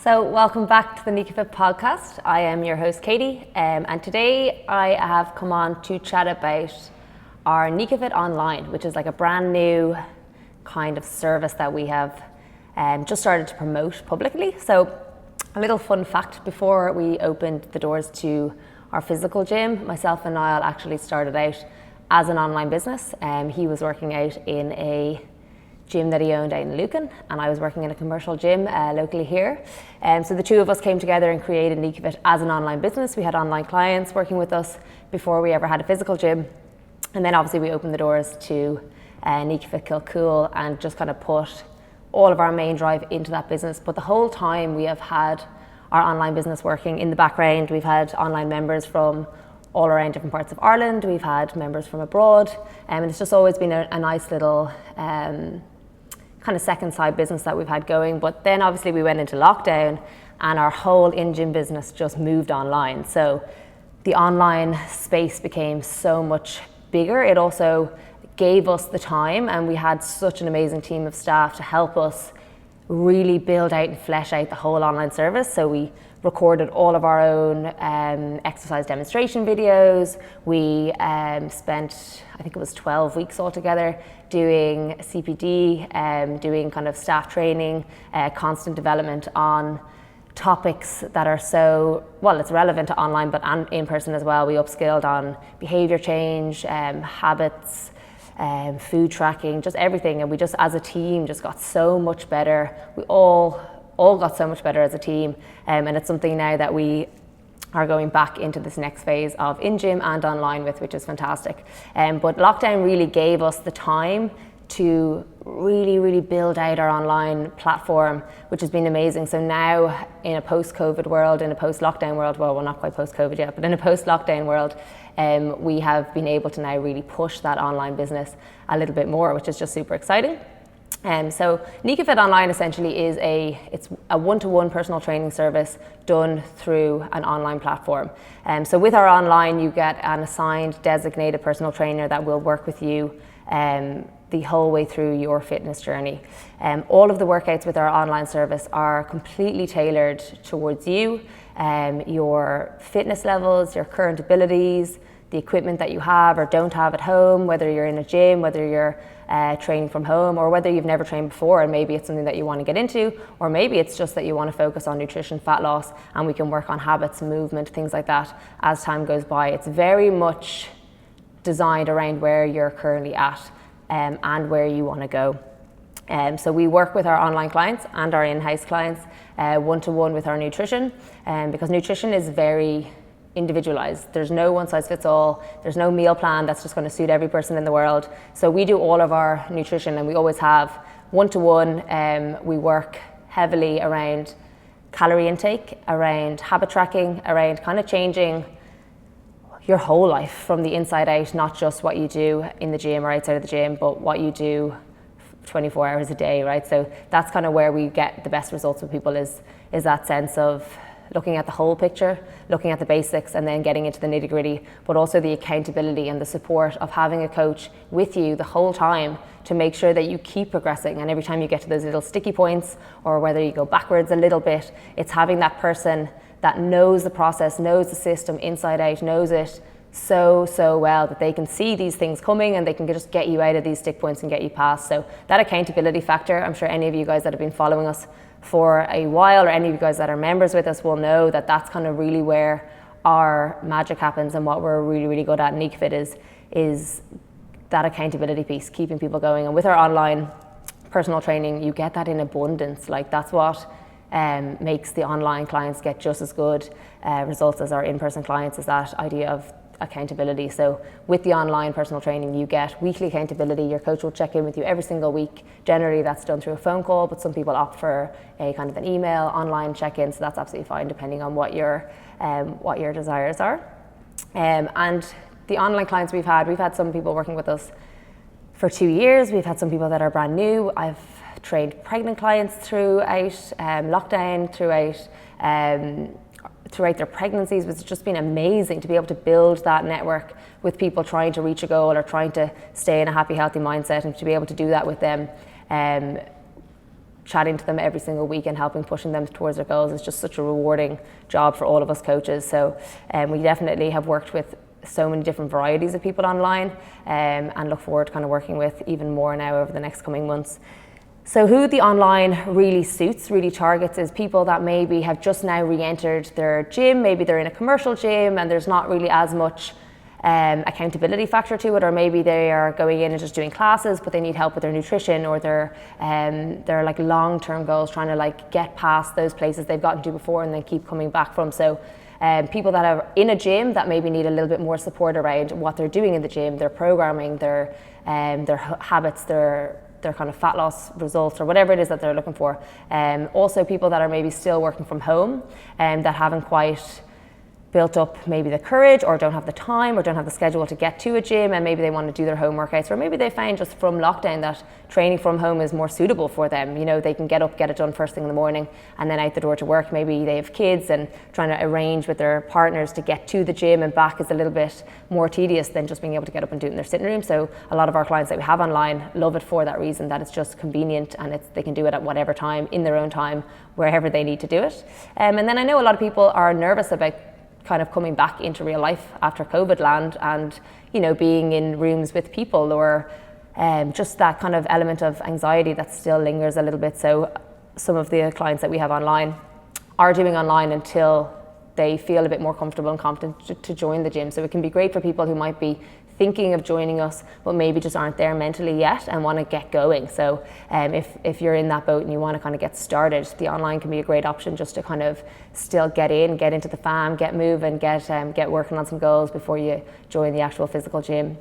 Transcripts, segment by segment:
So welcome back to the NicaFit podcast. I am your host Katie, and today I have come on to chat about our NicaFit Online, which is like a brand new kind of service that we have just started to promote publicly. So a little fun fact, before we opened the doors to our physical gym, myself and Niall actually started out as an online business. He was working out in a gym that he owned out in Lucan, and I was working in a commercial gym locally here. So the two of us came together and created NicaFit as an online business. We had online clients working with us before we ever had a physical gym. And then obviously we opened the doors to NicaFit Kilcool and just kind of put all of our main drive into that business. But the whole time we have had our online business working in the background. We've had online members from all around different parts of Ireland. We've had members from abroad, and it's just always been a nice little kind of second side business that we've had going. But then obviously we went into lockdown and our whole in-gym business just moved online. So the online space became so much bigger. It also gave us the time, and we had such an amazing team of staff to help us really build out and flesh out the whole online service. So we recorded all of our own exercise demonstration videos. We spent, I think it was 12 weeks altogether, doing CPD, doing kind of staff training, constant development on topics that are so, well, it's relevant to online, but in person as well. We upskilled on behavior change, habits, food tracking, just everything. And we just, as a team, just got so much better. We all got so much better as a team. And it's something now that we are going back into this next phase of in-gym and online with, which is fantastic. But lockdown really gave us the time to really build out our online platform, which has been amazing. So now in a post-COVID world, in a post-lockdown world, well, we're not quite post-COVID yet, but in a post-lockdown world, we have been able to now really push that online business a little bit more, which is just super exciting. So NicaFit Online essentially is it's a one-to-one personal training service done through an online platform. So with our online, you get an assigned designated personal trainer that will work with you the whole way through your fitness journey. All of the workouts with our online service are completely tailored towards you, your fitness levels, your current abilities, the equipment that you have or don't have at home, whether you're in a gym, whether you're training from home, or whether you've never trained before and maybe it's something that you want to get into, or maybe it's just that you want to focus on nutrition, fat loss, and we can work on habits, movement, things like that as time goes by. It's very much designed around where you're currently at and where you want to go. So we work with our online clients and our in-house clients one-to-one with our nutrition, because nutrition is very individualized. There's no one size fits all. There's no meal plan that's just going to suit every person in the world. So we do all of our nutrition, and we always have one-to-one. We work heavily around calorie intake, around habit tracking, around kind of changing your whole life from the inside out, not just what you do in the gym or outside of the gym, but what you do 24 hours a day, right? So that's kind of where we get the best results with people, is that sense of looking at the whole picture, looking at the basics, and then getting into the nitty-gritty, but also the accountability and the support of having a coach with you the whole time to make sure that you keep progressing. And every time you get to those little sticky points, or whether you go backwards a little bit, it's having that person that knows the process, knows the system inside out, knows it so well that they can see these things coming and they can just get you out of these stick points and get you past. So that accountability factor, I'm sure any of you guys that have been following us for a while, or any of you guys that are members with us, will know that that's kind of really where our magic happens, and what we're really good at in NicaFit is that accountability piece, keeping people going. And with our online personal training, you get that in abundance. Like, that's what makes the online clients get just as good results as our in-person clients, is that idea of accountability. So with the online personal training, you get weekly accountability. Your coach will check in with you every single week. Generally that's done through a phone call, but some people opt for a kind of an email online check-in, so that's absolutely fine depending on what your desires are. And the online clients we've had some people working with us for 2 years. We've had some people that are brand new. I've trained pregnant clients throughout lockdown, throughout their pregnancies. It's just been amazing to be able to build that network with people trying to reach a goal or trying to stay in a happy, healthy mindset, and to be able to do that with them chatting to them every single week and helping pushing them towards their goals is just such a rewarding job for all of us coaches. So we definitely have worked with so many different varieties of people online, and look forward to kind of working with even more now over the next coming months. So who the online really suits, really targets, is people that maybe have just now re-entered their gym, maybe they're in a commercial gym and there's not really as much accountability factor to it, or maybe they are going in and just doing classes but they need help with their nutrition or their like long-term goals, trying to like get past those places they've gotten to before and then keep coming back from. So people that are in a gym that maybe need a little bit more support around what they're doing in the gym, their programming, their habits, their kind of fat loss results, or whatever it is that they're looking for. Also people that are maybe still working from home and that haven't quite built up maybe the courage, or don't have the time, or don't have the schedule to get to a gym, and maybe they want to do their home workouts, or maybe they find just from lockdown that training from home is more suitable for them. You know, they can get up, get it done first thing in the morning, and then out the door to work. Maybe they have kids, and trying to arrange with their partners to get to the gym and back is a little bit more tedious than just being able to get up and do it in their sitting room. So a lot of our clients that we have online love it for that reason, that it's just convenient and they can do it at whatever time, in their own time, wherever they need to do it. And then I know a lot of people are nervous about kind of coming back into real life after COVID land, and you know, being in rooms with people, or just that kind of element of anxiety that still lingers a little bit. So some of the clients that we have online are doing online until they feel a bit more comfortable and confident to join the gym. So it can be great for people who might be thinking of joining us but maybe just aren't there mentally yet and want to get going. So if you're in that boat and you want to kind of get started, the online can be a great option just to kind of still get into the fam, get moving, get working on some goals before you join the actual physical gym.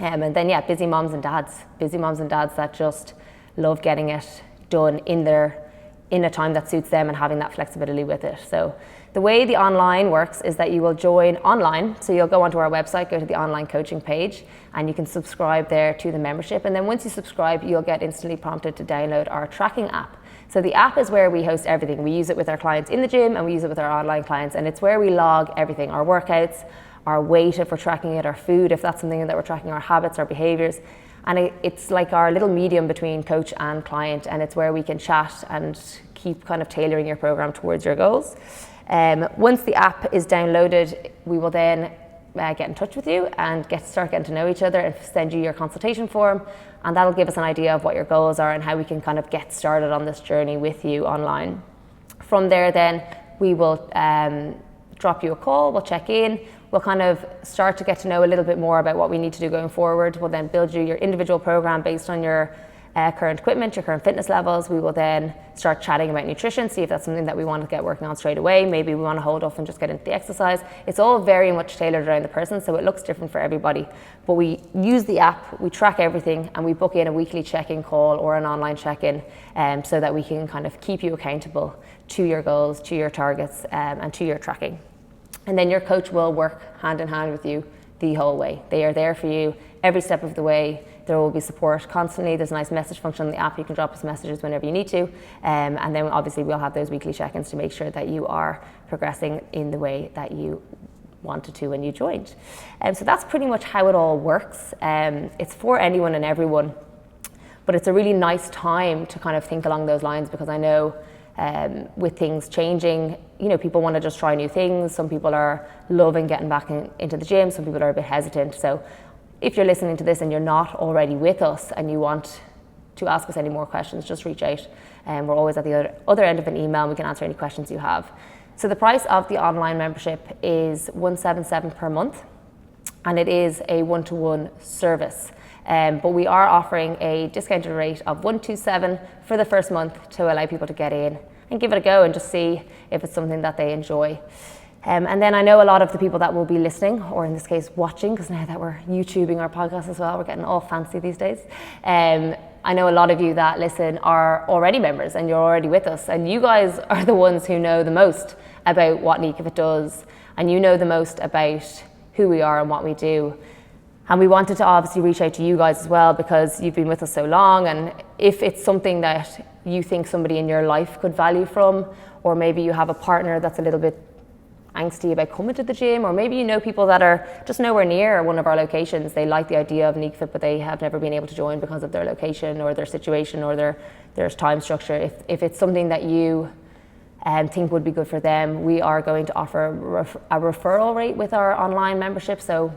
And then busy moms and dads that just love getting it done in a time that suits them and having that flexibility with it. So the way the online works is that you will join online. So you'll go onto our website, go to the online coaching page, and you can subscribe there to the membership. And then once you subscribe, you'll get instantly prompted to download our tracking app. So the app is where we host everything. We use it with our clients in the gym, and we use it with our online clients. And it's where we log everything: our workouts, our weight if we're tracking it, our food if that's something that we're tracking, our habits, our behaviors. And it's like our little medium between coach and client, and it's where we can chat and keep kind of tailoring your program towards your goals. Once the app is downloaded, we will then get in touch with you and start getting to know each other and send you your consultation form, and that'll give us an idea of what your goals are and how we can kind of get started on this journey with you online. From there then, we will drop you a call, we'll check in, we'll kind of start to get to know a little bit more about what we need to do going forward. We'll then build you your individual program based on your current equipment, your current fitness levels. We will then start chatting about nutrition, see if that's something that we want to get working on straight away. Maybe we want to hold off and just get into the exercise. It's all very much tailored around the person, so it looks different for everybody. But we use the app, we track everything, and we book in a weekly check-in call or an online check-in so that we can kind of keep you accountable to your goals, to your targets, and to your tracking. And then your coach will work hand in hand with you the whole way. They are there for you every step of the way. There will be support constantly. There's a nice message function on the app. You can drop us messages whenever you need to. And then obviously we'll have those weekly check-ins to make sure that you are progressing in the way that you wanted to when you joined. So that's pretty much how it all works. It's for anyone and everyone, but it's a really nice time to kind of think along those lines, because I know with things changing, you know, people want to just try new things. Some people are loving getting back into the gym. Some people are a bit hesitant. So if you're listening to this and you're not already with us and you want to ask us any more questions, just reach out. We're always at the other end of an email, and we can answer any questions you have. So the price of the online membership is $177 per month, and it is a one-to-one service. But we are offering a discounted rate of $127 for the first month to allow people to get in and give it a go and just see if it's something that they enjoy. And then I know a lot of the people that will be listening, or in this case watching, because now that we're YouTubing our podcast as well, we're getting all fancy these days. I know a lot of you that listen are already members and you're already with us, and you guys are the ones who know the most about what Nikifit does, and you know the most about who we are and what we do. And we wanted to obviously reach out to you guys as well, because you've been with us so long, and if it's something that you think somebody in your life could value from, or maybe you have a partner that's a little bit angsty about coming to the gym, or maybe you know people that are just nowhere near one of our locations. They like the idea of NicaFit, but they have never been able to join because of their location or their situation or their time structure. If it's something that you think would be good for them, we are going to offer a referral rate with our online membership. So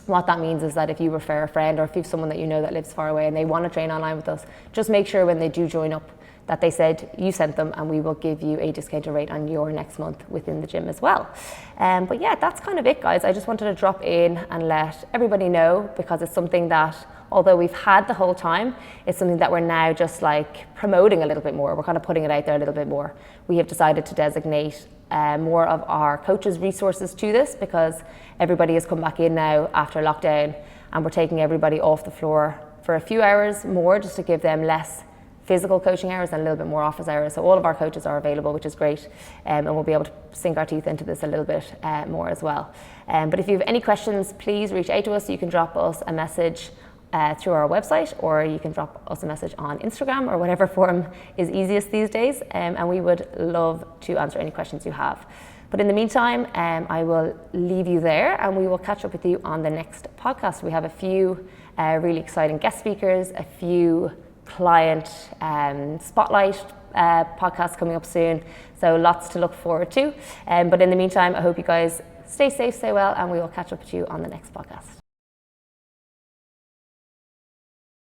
what that means is that if you refer a friend, or if you have someone that you know that lives far away and they want to train online with us, just make sure when they do join up that they said you sent them, and we will give you a discounted rate on your next month within the gym as well. But yeah, that's kind of it, guys. I just wanted to drop in and let everybody know, because it's something that, although we've had the whole time, it's something that we're now just like promoting a little bit more. We're kind of putting it out there a little bit more. We have decided to designate more of our coaches' resources to this, because everybody has come back in now after lockdown, and we're taking everybody off the floor for a few hours more, just to give them less physical coaching hours and a little bit more office hours. So all of our coaches are available, which is great, and we'll be able to sink our teeth into this a little bit more as well. But if you have any questions, please reach out to us. You can drop us a message through our website, or you can drop us a message on Instagram, or whatever form is easiest these days, and we would love to answer any questions you have. But in the meantime, I will leave you there, and we will catch up with you on the next podcast. We have a few really exciting guest speakers, a few client spotlight podcasts coming up soon, so lots to look forward to. But in the meantime, I hope you guys stay safe, stay well, and we will catch up with you on the next podcast.